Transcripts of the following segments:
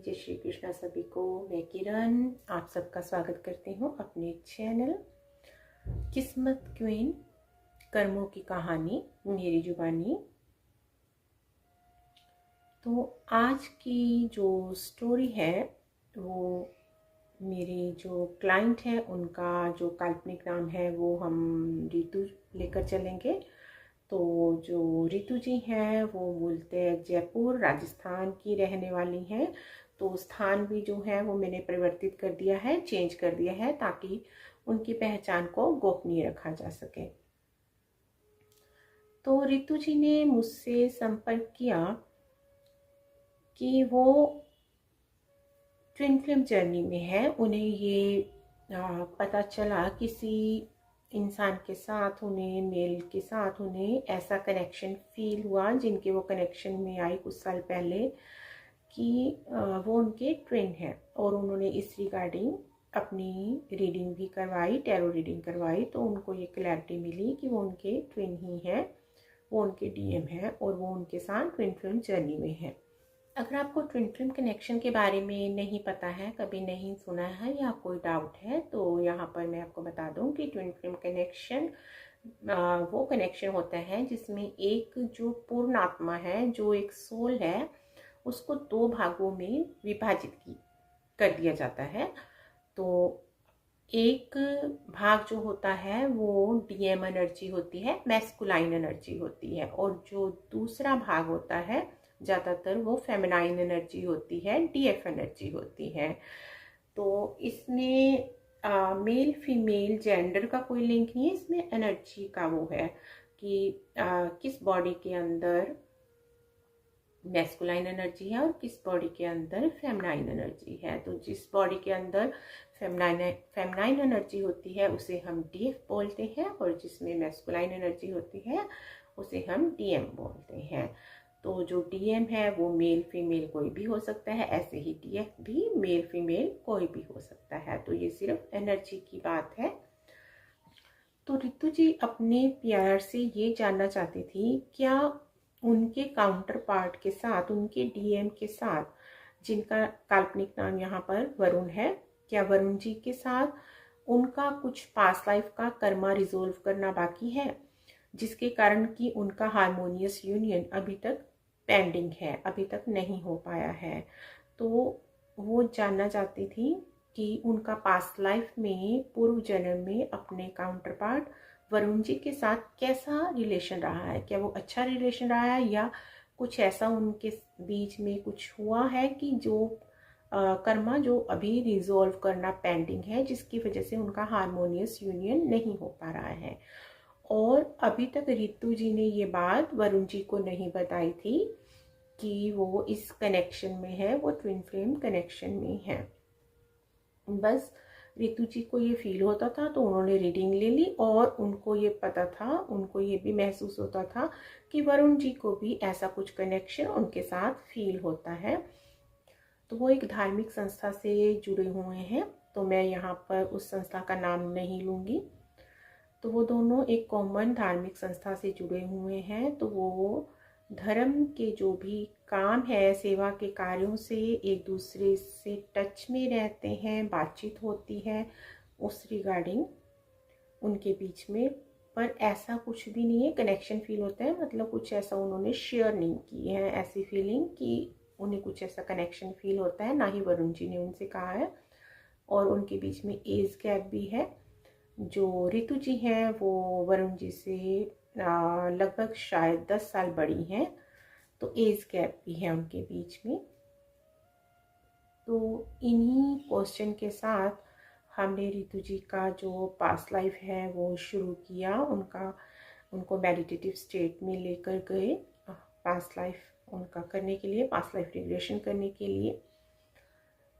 जय श्री कृष्णा सभी को। मैं किरण आप सबका स्वागत करती हूँ अपने चैनल किस्मत क्वीन कर्मों की कहानी मेरी जुबानी। तो आज की जो स्टोरी है वो मेरे जो क्लाइंट है उनका जो काल्पनिक नाम है वो हम रितु लेकर चलेंगे। तो जो रितु जी हैं वो बोलते हैं जयपुर राजस्थान की रहने वाली हैं। तो स्थान भी जो है वो मैंने परिवर्तित कर दिया है, चेंज कर दिया है ताकि उनकी पहचान को गोपनीय रखा जा सके। तो रितु जी ने मुझसे संपर्क किया कि वो ट्विन फ्लेम जर्नी में है। उन्हें ये पता चला किसी इंसान के साथ, उन्हें मेल के साथ उन्हें ऐसा कनेक्शन फील हुआ जिनके वो कनेक्शन में आई कुछ साल पहले कि वो उनके ट्विन है। और उन्होंने इस रिगार्डिंग अपनी रीडिंग भी करवाई, टैरो रीडिंग करवाई। तो उनको ये क्लैरिटी मिली कि वो उनके ट्विन ही हैं, वो उनके डीएम है और वो उनके साथ ट्विन फ्लेम जर्नी में है। अगर आपको ट्विन फ्लेम कनेक्शन के बारे में नहीं पता है, कभी नहीं सुना है या कोई डाउट है, तो यहाँ पर मैं आपको बता दूँ कि ट्विन फ्लेम कनेक्शन वो कनेक्शन होता है जिसमें एक जो पूर्ण आत्मा है, जो एक सोल है, उसको दो भागों में विभाजित कर दिया जाता है। तो एक भाग जो होता है वो डीएम एनर्जी होती है, मैस्कुलाइन एनर्जी होती है, और जो दूसरा भाग होता है ज़्यादातर वो फेमिनाइन एनर्जी होती है, डीएफ एनर्जी होती है। तो इसमें मेल फीमेल जेंडर का कोई लिंक नहीं है, इसमें एनर्जी का वो है कि किस बॉडी के अंदर मैस्कुलाइन एनर्जी है और किस बॉडी के अंदर फेमिनाइन एनर्जी है। तो जिस बॉडी के अंदर फेमिनाइन एनर्जी होती है उसे हम डीएफ बोलते हैं, और जिसमें मैस्कुलाइन एनर्जी होती है उसे हम डीएम बोलते हैं। तो जो डीएम है वो मेल फीमेल कोई भी हो सकता है, ऐसे ही डीएफ भी मेल फीमेल कोई भी हो सकता है। तो ये सिर्फ एनर्जी की बात है। तो रितु जी अपने प्यार से ये जानना चाहती थी, क्या उनके काउंटर पार्ट के साथ, उनके डीएम के साथ, जिनका काल्पनिक नाम यहाँ पर वरुण है, क्या वरुण जी के साथ उनका कुछ पास्ट लाइफ का कर्मा रिजोल्व करना बाकी है, जिसके कारण कि उनका हार्मोनियस यूनियन अभी तक पेंडिंग है, अभी तक नहीं हो पाया है। तो वो जानना चाहती थी कि उनका पास्ट लाइफ में, पूर्व जन्म में अपने काउंटर पार्ट वरुण जी के साथ कैसा रिलेशन रहा है, क्या वो अच्छा रिलेशन रहा है या कुछ ऐसा उनके बीच में कुछ हुआ है कि जो कर्मा जो अभी रिजोल्व करना पेंडिंग है, जिसकी वजह से उनका हार्मोनियस यूनियन नहीं हो पा रहा है। और अभी तक रितु जी ने ये बात वरुण जी को नहीं बताई थी कि वो इस कनेक्शन में है, वो ट्विन फ्लेम कनेक्शन में है। बस रितु जी को ये फील होता था तो उन्होंने रीडिंग ले ली, और उनको ये पता था, उनको ये भी महसूस होता था कि वरुण जी को भी ऐसा कुछ कनेक्शन उनके साथ फील होता है। तो वो एक धार्मिक संस्था से जुड़े हुए हैं, तो मैं यहाँ पर उस संस्था का नाम नहीं लूँगी। तो वो दोनों एक कॉमन धार्मिक संस्था से जुड़े हुए हैं। तो वो धर्म के जो भी काम है, सेवा के कार्यों से एक दूसरे से टच में रहते हैं, बातचीत होती है उस रिगार्डिंग उनके बीच में। पर ऐसा कुछ भी नहीं है, कनेक्शन फील होता है, मतलब कुछ ऐसा उन्होंने शेयर नहीं की है ऐसी फीलिंग कि उन्हें कुछ ऐसा कनेक्शन फील होता है, ना ही वरुण जी ने उनसे कहा है। और उनके बीच में एज गैप भी है। जो रितु जी हैं वो वरुण जी से लगभग शायद 10 साल बड़ी हैं, तो एज गैप भी है उनके बीच में। तो इन्हीं क्वेश्चन के साथ हमने रितु जी का जो पास्ट लाइफ है वो शुरू किया। उनको मेडिटेटिव स्टेट में लेकर गए पास्ट लाइफ उनका करने के लिए, पास्ट लाइफ रिग्रेशन करने के लिए।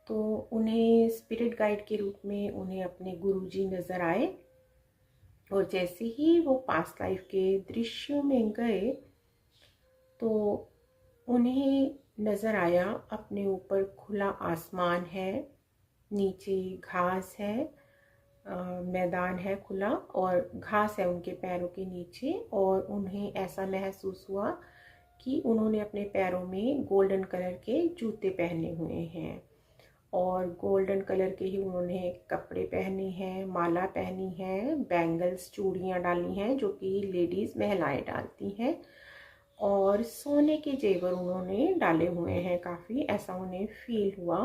तो उन्हें स्पिरिट गाइड के रूप में उन्हें अपने गुरुजी नज़र आए, और जैसे ही वो पास्ट लाइफ के दृश्यों में गए तो उन्हें नज़र आया अपने ऊपर खुला आसमान है, नीचे घास है, मैदान है खुला और घास है उनके पैरों के नीचे। और उन्हें ऐसा महसूस हुआ कि उन्होंने अपने पैरों में गोल्डन कलर के जूते पहने हुए हैं और गोल्डन कलर के ही उन्होंने कपड़े पहने हैं, माला पहनी है, बैंगल्स चूड़ियाँ डाली हैं जो कि लेडीज़ महिलाएं डालती हैं, और सोने के जेवर उन्होंने डाले हुए हैं काफ़ी, ऐसा उन्हें फील हुआ।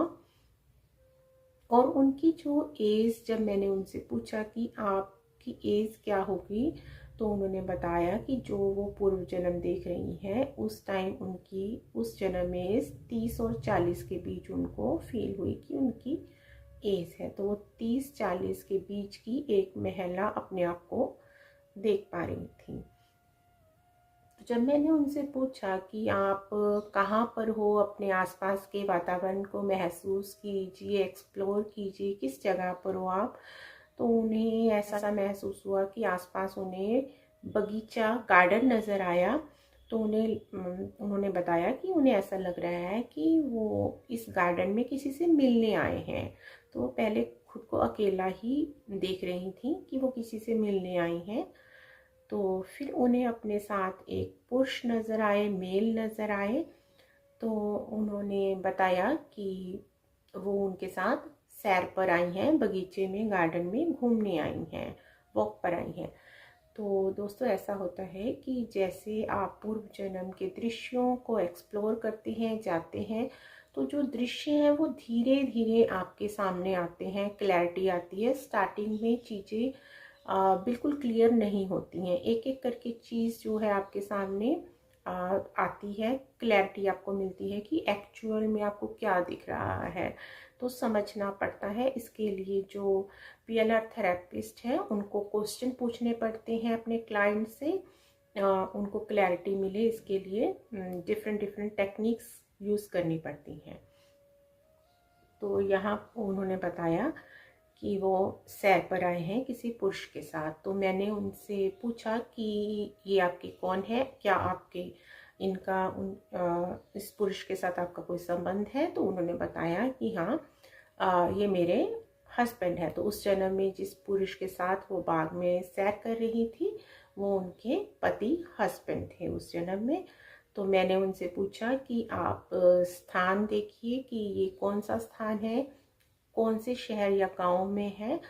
और उनकी जो एज, जब मैंने उनसे पूछा कि आपकी एज क्या होगी, तो उन्होंने बताया कि जो वो पूर्व जन्म देख रही हैं उस टाइम उनकी उस जन्म में 30 और 40 के बीच उनको फील हुई कि उनकी एज है। तो वो 30-40 के बीच की एक महिला अपने आप को देख पा रही थी। तो जब मैंने उनसे पूछा कि आप कहाँ पर हो, अपने आसपास के वातावरण को महसूस कीजिए, एक्सप्लोर कीजिए, किस जगह पर हो आप, तो उन्हें ऐसा महसूस हुआ कि आसपास उन्हें बगीचा, गार्डन नज़र आया। तो उन्होंने बताया कि उन्हें ऐसा लग रहा है कि वो इस गार्डन में किसी से मिलने आए हैं। तो वो पहले खुद को अकेला ही देख रही थी कि वो किसी से मिलने आई हैं। तो फिर उन्हें अपने साथ एक पुरुष नज़र आए, मेल नज़र आए। तो उन्होंने बताया कि वो उनके साथ सैर पर आई हैं, बगीचे में, गार्डन में घूमने आई हैं, वॉक पर आई हैं। तो दोस्तों, ऐसा होता है कि जैसे आप पूर्व जन्म के दृश्यों को एक्सप्लोर करते हैं, जाते हैं, तो जो दृश्य हैं वो धीरे धीरे आपके सामने आते हैं, क्लैरिटी आती है। स्टार्टिंग में चीज़ें बिल्कुल क्लियर नहीं होती हैं, एक एक करके चीज़ जो है आपके सामने आती है, क्लैरिटी आपको मिलती है कि एक्चुअल में आपको क्या दिख रहा है। तो समझना पड़ता है, इसके लिए जो पीएनआर थेरेपिस्ट है उनको क्वेश्चन पूछने पड़ते हैं अपने क्लाइंट से, उनको क्लैरिटी मिले, इसके लिए डिफरेंट डिफरेंट टेक्निक्स यूज़ करनी पड़ती हैं। तो यहाँ उन्होंने बताया कि वो सैर पर आए हैं किसी पुरुष के साथ। तो मैंने उनसे पूछा कि ये आपके कौन है, क्या आपके इस पुरुष के साथ आपका कोई संबंध है। तो उन्होंने बताया कि हाँ, ये मेरे हस्बैंड है। तो उस जन्म में जिस पुरुष के साथ वो बाग में सैर कर रही थी वो उनके पति हस्बैंड थे उस जन्म में। तो मैंने उनसे पूछा कि आप स्थान देखिए कि ये कौन सा स्थान है, कौन से शहर या गांव में है।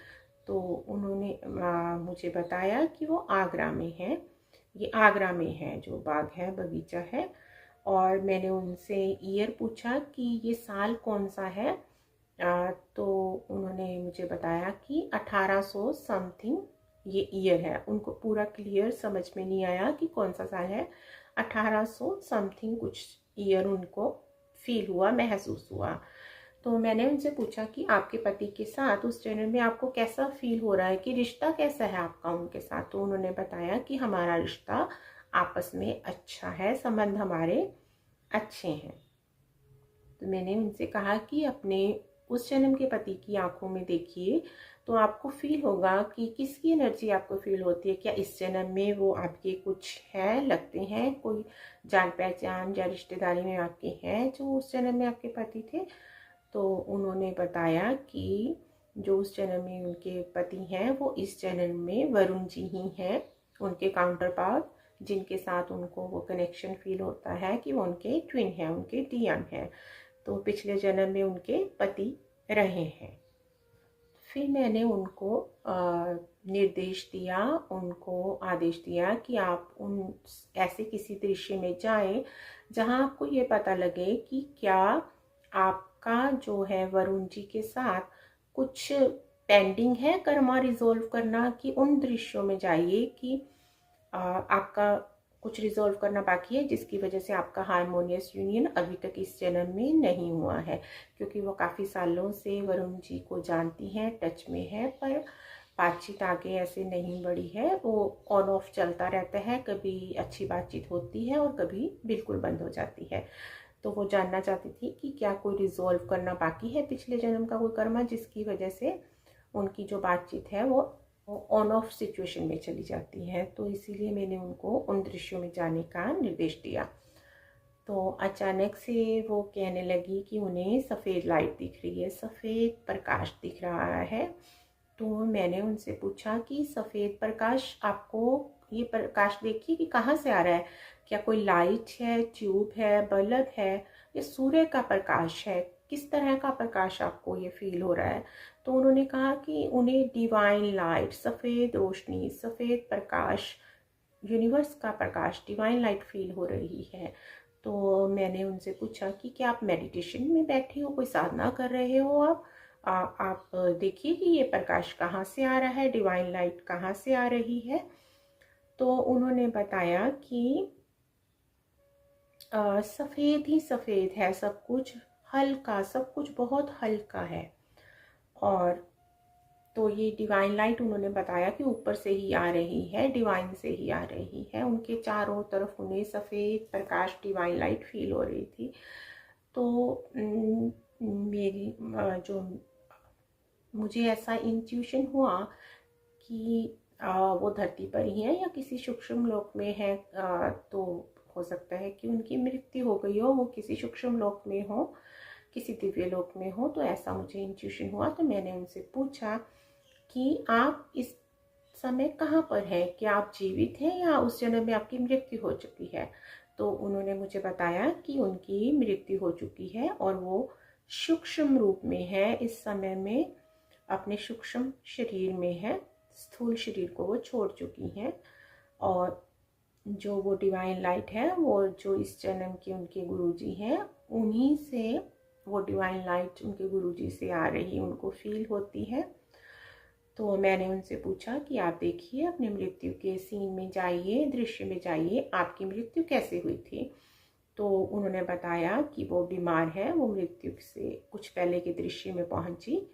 तो उन्होंने मुझे बताया कि वो आगरा में है, ये आगरा में है जो बाग है, बगीचा है। और मैंने उनसे ईयर पूछा कि ये साल कौन सा है। तो उन्होंने मुझे बताया कि 1800 समथिंग ये ईयर है। उनको पूरा क्लियर समझ में नहीं आया कि कौन सा साल है, 1800 समथिंग कुछ ईयर उनको फील हुआ, महसूस हुआ। तो मैंने उनसे पूछा कि आपके पति के साथ उस जन्म में आपको कैसा फील हो रहा है, कि रिश्ता कैसा है आपका उनके साथ। तो उन्होंने बताया कि हमारा रिश्ता आपस में अच्छा है, संबंध हमारे अच्छे हैं। तो मैंने उनसे कहा कि अपने उस जन्म के पति की आंखों में देखिए तो आपको फील होगा कि किसकी एनर्जी आपको फील होती है। क्या इस जन्म में वो आपके कुछ है, लगते हैं, कोई जान पहचान या रिश्तेदारी में आपके हैं जो उस जन्म में आपके पति थे। तो उन्होंने बताया कि जो उस जन्म में उनके पति हैं वो इस जन्म में वरुण जी ही हैं, उनके काउंटर पार्ट, जिनके साथ उनको वो कनेक्शन फील होता है कि वो उनके ट्विन हैं, उनके डीएन हैं। तो पिछले जन्म में उनके पति रहे हैं। फिर मैंने उनको निर्देश दिया, उनको आदेश दिया कि आप उन ऐसे किसी दृश्य में जाएं जहां आपको ये पता लगे कि क्या आपका जो है वरुण जी के साथ कुछ पेंडिंग है कर्मा रिजोल्व करना, कि उन दृश्यों में जाइए कि आपका कुछ रिजोल्व करना बाकी है जिसकी वजह से आपका हारमोनियस यूनियन अभी तक इस जन्म में नहीं हुआ है। क्योंकि वो काफ़ी सालों से वरुण जी को जानती हैं, टच में है, पर बातचीत आगे ऐसे नहीं बढ़ी है, वो ऑन ऑफ चलता रहता है, कभी अच्छी बातचीत होती है और कभी बिल्कुल बंद हो जाती है। तो वो जानना चाहती थी कि क्या कोई रिजोल्व करना बाकी है पिछले जन्म का कोई कर्मा, जिसकी वजह से उनकी जो बातचीत है वो ऑन ऑफ सिचुएशन में चली जाती है। तो इसीलिए मैंने उनको उन दृश्यों में जाने का निर्देश दिया। तो अचानक से वो कहने लगी कि उन्हें सफ़ेद लाइट दिख रही है, सफ़ेद प्रकाश दिख रहा है। तो मैंने उनसे पूछा कि सफ़ेद प्रकाश आपको ये प्रकाश देखिए कि कहाँ से आ रहा है, क्या कोई लाइट है, ट्यूब है, बल्ब है, ये सूर्य का प्रकाश है, किस तरह का प्रकाश आपको ये फील हो रहा है। तो उन्होंने कहा कि उन्हें डिवाइन लाइट, सफ़ेद रोशनी, सफ़ेद प्रकाश, यूनिवर्स का प्रकाश, डिवाइन लाइट फील हो रही है। तो मैंने उनसे पूछा कि क्या आप मेडिटेशन में बैठे हो, कोई साधना कर रहे हो आप देखिए कि ये प्रकाश कहाँ से आ रहा है, डिवाइन लाइट कहाँ से आ रही है। तो उन्होंने बताया कि सफ़ेद ही सफ़ेद है सब कुछ, हल्का, सब कुछ बहुत हल्का है। और तो ये डिवाइन लाइट उन्होंने बताया कि ऊपर से ही आ रही है, डिवाइन से ही आ रही है। उनके चारों तरफ उन्हें सफ़ेद प्रकाश, डिवाइन लाइट फील हो रही थी। तो मेरी जो मुझे ऐसा इंट्यूशन हुआ कि वो धरती पर ही है या किसी सूक्ष्म लोक में है। तो हो सकता है कि उनकी मृत्यु हो गई हो, वो किसी सूक्ष्म लोक में हो, किसी दिव्य लोक में हो। तो ऐसा मुझे इंट्यूशन हुआ। तो मैंने उनसे पूछा कि आप इस समय कहाँ पर हैं, क्या आप जीवित हैं या उस जन्म में आपकी मृत्यु हो चुकी है। तो उन्होंने मुझे बताया कि उनकी मृत्यु हो चुकी है और वो सूक्ष्म रूप में है इस समय में, अपने सूक्ष्म शरीर में है, स्थूल शरीर को वो छोड़ चुकी हैं। और जो वो डिवाइन लाइट है, वो जो इस जन्म के उनके गुरुजी हैं, उन्हीं से वो डिवाइन लाइट उनके गुरुजी से आ रही उनको फील होती है। तो मैंने उनसे पूछा कि आप देखिए, अपने मृत्यु के सीन में जाइए, दृश्य में जाइए, आपकी मृत्यु कैसे हुई थी। तो उन्होंने बताया कि वो बीमार है, वो मृत्यु से कुछ पहले के दृश्य में पहुंची।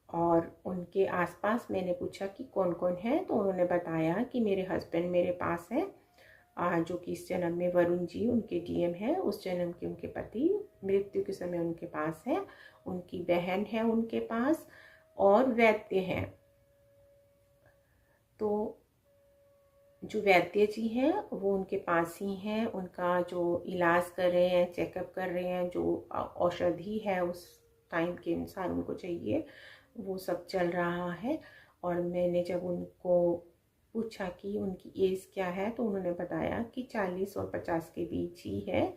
और उनके आसपास मैंने पूछा कि कौन कौन है। तो उन्होंने बताया कि मेरे हस्बैंड मेरे पास है, जो कि इस जन्म में वरुण जी उनके डीएम है, उस जन्म के उनके पति मृत्यु के समय उनके पास है, उनकी बहन है उनके पास, और वैद्य हैं। तो जो वैद्य जी हैं वो उनके पास ही हैं, उनका जो इलाज कर रहे हैं, चेकअप कर रहे हैं, जो औषधि है उस टाइम के अनुसार उनको चाहिए, वो सब चल रहा है। और मैंने जब उनको पूछा कि उनकी एज क्या है, तो उन्होंने बताया कि 40 और 50 के बीच ही है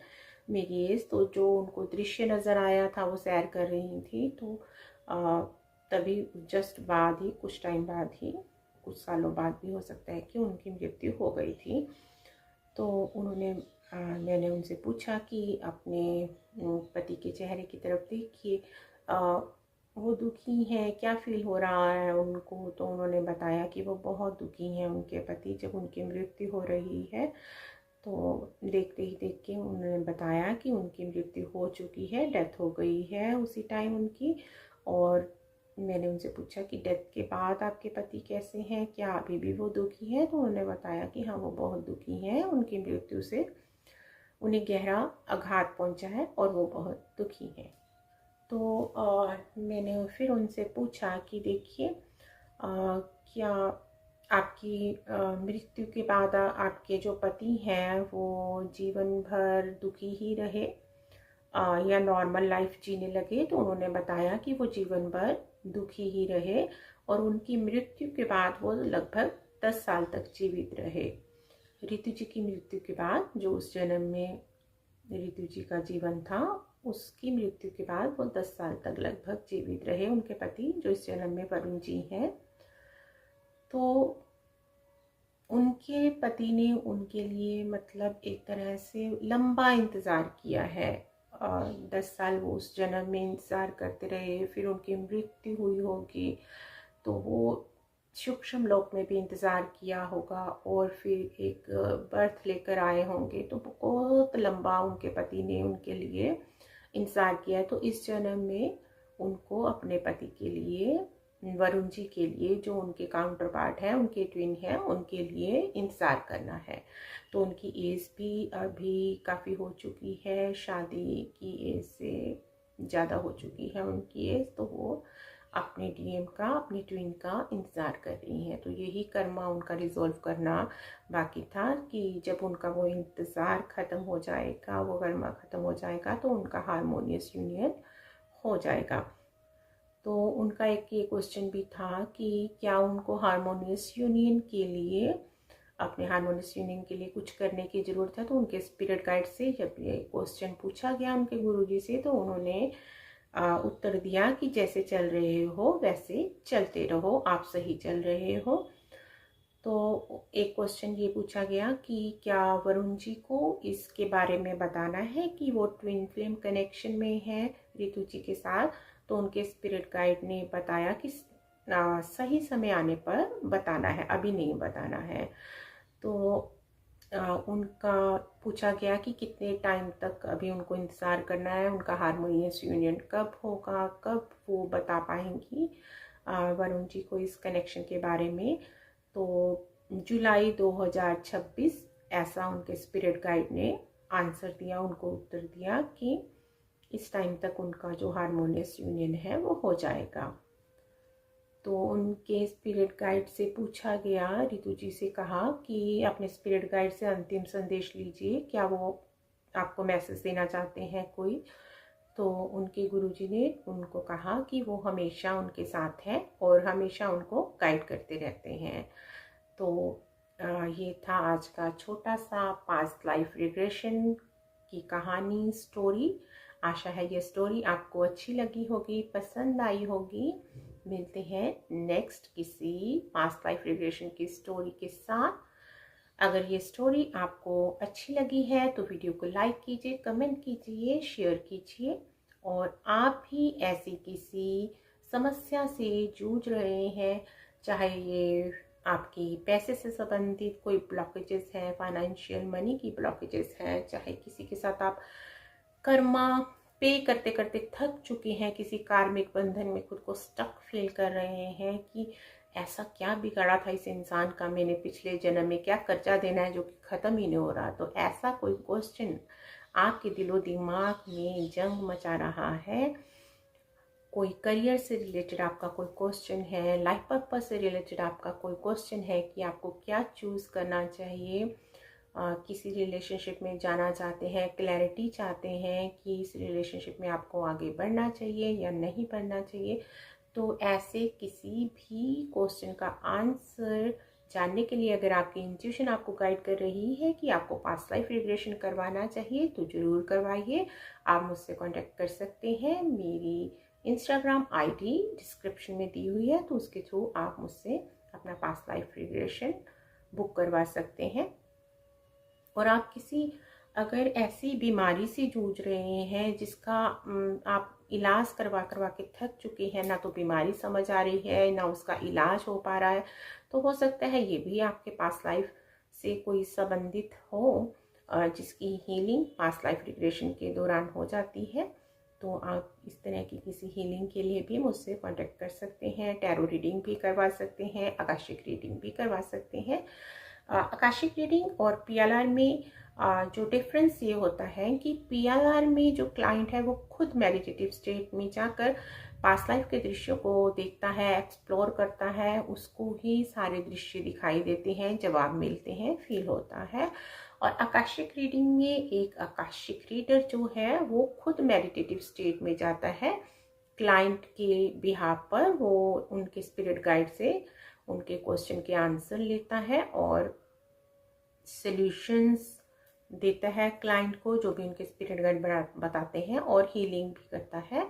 मेरी एज। तो जो उनको दृश्य नज़र आया था, वो सैर कर रही थी, तो तभी जस्ट बाद ही, कुछ टाइम बाद ही, कुछ सालों बाद भी हो सकता है कि उनकी मृत्यु हो गई थी। तो मैंने उनसे पूछा कि अपने पति के चेहरे की तरफ देखिए, वो दुखी हैं, क्या फील हो रहा है उनको। तो उन्होंने बताया कि वो बहुत दुखी हैं, उनके पति, जब उनकी मृत्यु हो रही है। तो देखते ही देख के उन्होंने बताया कि उनकी मृत्यु हो चुकी है, डेथ हो गई है उसी टाइम उनकी। और मैंने उनसे पूछा कि डेथ के बाद आपके पति कैसे हैं, क्या अभी भी वो दुखी हैं। तो उन्होंने बताया कि हाँ, वो बहुत दुखी हैं, उनकी मृत्यु से उन्हें गहरा आघात पहुंचा है और वो बहुत दुखी हैं। तो मैंने फिर उनसे पूछा कि देखिए, क्या आपकी मृत्यु के बाद आपके जो पति हैं वो जीवन भर दुखी ही रहे या नॉर्मल लाइफ जीने लगे। तो उन्होंने बताया कि वो जीवन भर दुखी ही रहे और उनकी मृत्यु के बाद वो लगभग 10 साल तक जीवित रहे। ऋतु जी की मृत्यु के बाद, जो उस जन्म में ऋतु जी का जीवन था, उसकी मृत्यु के बाद वो 10 साल तक लगभग जीवित रहे उनके पति, जो इस जन्म में वरुण जी हैं। तो उनके पति ने उनके लिए मतलब एक तरह से लंबा इंतज़ार किया है। 10 साल वो उस जन्म में इंतज़ार करते रहे, फिर उनकी मृत्यु हुई होगी, तो वो सूक्ष्म लोक में भी इंतज़ार किया होगा और फिर एक बर्थ लेकर आए होंगे। तो बहुत लंबा उनके पति ने उनके लिए इंतज़ार किया है। तो इस जन्म में उनको अपने पति के लिए, वरुण जी के लिए, जो उनके काउंटर पार्ट है, उनके ट्विन है, उनके लिए इंतज़ार करना है। तो उनकी एज भी अभी काफ़ी हो चुकी है, शादी की एज से ज़्यादा हो चुकी है उनकी एज। तो वो अपने डीएम का, अपनी ट्विन का इंतज़ार कर रही हैं। तो यही कर्मा उनका रिजॉल्व करना बाकी था कि जब उनका वो इंतज़ार ख़त्म हो जाएगा, वो कर्मा ख़त्म हो जाएगा, तो उनका हारमोनियस यूनियन हो जाएगा। तो उनका एक ये क्वेश्चन भी था कि क्या उनको हारमोनियस यूनियन के लिए अपने हार्मोनियस यूनियन के लिए कुछ करने की ज़रूरत है। तो उनके स्पिरिट गाइड से जब ये क्वेश्चन पूछा गया उनके गुरुजी से, तो उन्होंने उत्तर दिया कि जैसे चल रहे हो वैसे चलते रहो, आप सही चल रहे हो। तो एक क्वेश्चन ये पूछा गया कि क्या वरुण जी को इसके बारे में बताना है कि वो ट्विन फ्लेम कनेक्शन में है रितु जी के साथ। तो उनके स्पिरिट गाइड ने बताया कि सही समय आने पर बताना है, अभी नहीं बताना है। तो उनका पूछा गया कि कितने टाइम तक अभी उनको इंतज़ार करना है, उनका हार्मोनियस यूनियन कब होगा, कब वो बता पाएंगी वरुण जी को इस कनेक्शन के बारे में। तो जुलाई 2026 ऐसा उनके स्पिरिट गाइड ने आंसर दिया, उनको उत्तर दिया कि इस टाइम तक उनका जो हार्मोनियस यूनियन है वो हो जाएगा। तो उनके स्पिरिट गाइड से पूछा गया, रितु जी से कहा कि अपने स्पिरिट गाइड से अंतिम संदेश लीजिए, क्या वो आपको मैसेज देना चाहते हैं कोई। तो उनके गुरुजी ने उनको कहा कि वो हमेशा उनके साथ हैं और हमेशा उनको गाइड करते रहते हैं। तो ये था आज का छोटा सा पास्ट लाइफ रिग्रेशन की कहानी, स्टोरी। आशा है ये स्टोरी आपको अच्छी लगी होगी, पसंद आई होगी। मिलते हैं नेक्स्ट किसी पास्ट लाइफ रिग्रेशन की स्टोरी के साथ। अगर ये स्टोरी आपको अच्छी लगी है तो वीडियो को लाइक कीजिए, कमेंट कीजिए, शेयर कीजिए। और आप भी ऐसी किसी समस्या से जूझ रहे हैं, चाहे ये आपकी पैसे से संबंधित कोई ब्लॉकेजेस हैं, फाइनेंशियल मनी की ब्लॉकेजेस हैं, चाहे किसी के साथ आप कर्मा पे करते करते थक चुके हैं, किसी कार्मिक बंधन में खुद को स्टक फील कर रहे हैं कि ऐसा क्या बिगाड़ा था इस इंसान का, मैंने पिछले जन्म में क्या कर्जा देना है जो कि ख़त्म ही नहीं हो रहा। तो ऐसा कोई क्वेश्चन आपके दिलो दिमाग में जंग मचा रहा है, कोई करियर से रिलेटेड आपका कोई क्वेश्चन है, लाइफ पर्पस से रिलेटेड आपका कोई क्वेश्चन है कि आपको क्या चूज़ करना चाहिए, किसी रिलेशनशिप में जाना चाहते हैं, क्लैरिटी चाहते हैं कि इस रिलेशनशिप में आपको आगे बढ़ना चाहिए या नहीं बढ़ना चाहिए, तो ऐसे किसी भी क्वेश्चन का आंसर जानने के लिए अगर आपकी इंट्यूशन आपको गाइड कर रही है कि आपको पास्ट लाइफ रिग्रेशन करवाना चाहिए तो ज़रूर करवाइए। आप मुझसे कांटेक्ट कर सकते हैं, मेरी इंस्टाग्राम आईडी डिस्क्रिप्शन में दी हुई है, तो उसके थ्रू आप मुझसे अपना पास्ट लाइफ रिग्रेशन बुक करवा सकते हैं। और आप किसी अगर ऐसी बीमारी से जूझ रहे हैं जिसका आप इलाज करवा करवा के थक चुके हैं, ना तो बीमारी समझ आ रही है ना उसका इलाज हो पा रहा है, तो हो सकता है ये भी आपके पास्ट लाइफ से कोई संबंधित हो, जिसकी हीलिंग पास्ट लाइफ रिग्रेशन के दौरान हो जाती है। तो आप इस तरह की किसी हीलिंग के लिए भी मुझसे कांटेक्ट कर सकते हैं। टैरो रीडिंग भी करवा सकते हैं, आकाशिक रीडिंग भी करवा सकते हैं। आकाशिक रीडिंग और पीएलआर में जो डिफरेंस ये होता है कि पीएलआर में जो क्लाइंट है वो खुद मेडिटेटिव स्टेट में जाकर पास्ट लाइफ के दृश्यों को देखता है, एक्सप्लोर करता है, उसको ही सारे दृश्य दिखाई देते हैं, जवाब मिलते हैं, फील होता है। और आकाशिक रीडिंग में एक आकाशिक रीडर जो है वो खुद मेडिटेटिव स्टेट में जाता है, क्लाइंट के बिहाफ पर वो उनके स्पिरिट गाइड से उनके क्वेश्चन के आंसर लेता है और सॉल्यूशंस देता है क्लाइंट को, जो भी उनके स्पिरिट गाइड बताते हैं, और हीलिंग भी करता है।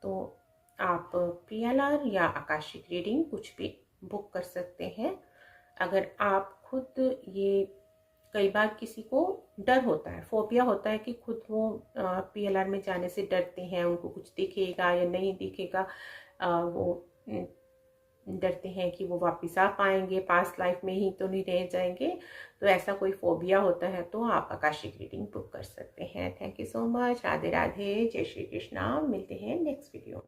तो आप पीएलआर या आकाशिक रीडिंग कुछ भी बुक कर सकते हैं। अगर आप खुद ये, कई बार किसी को डर होता है, फोबिया होता है कि खुद वो पीएलआर में जाने से डरते हैं, उनको कुछ दिखेगा या नहीं दिखेगा, वो डरते हैं कि वो वापस आ पाएंगे, पास्ट लाइफ में ही तो नहीं रह जाएंगे। तो ऐसा कोई फोबिया होता है तो आप आकाशिक रीडिंग बुक कर सकते हैं। Thank you so much. Radhe Radhe, जय श्री कृष्णा। मिलते हैं नेक्स्ट वीडियो में।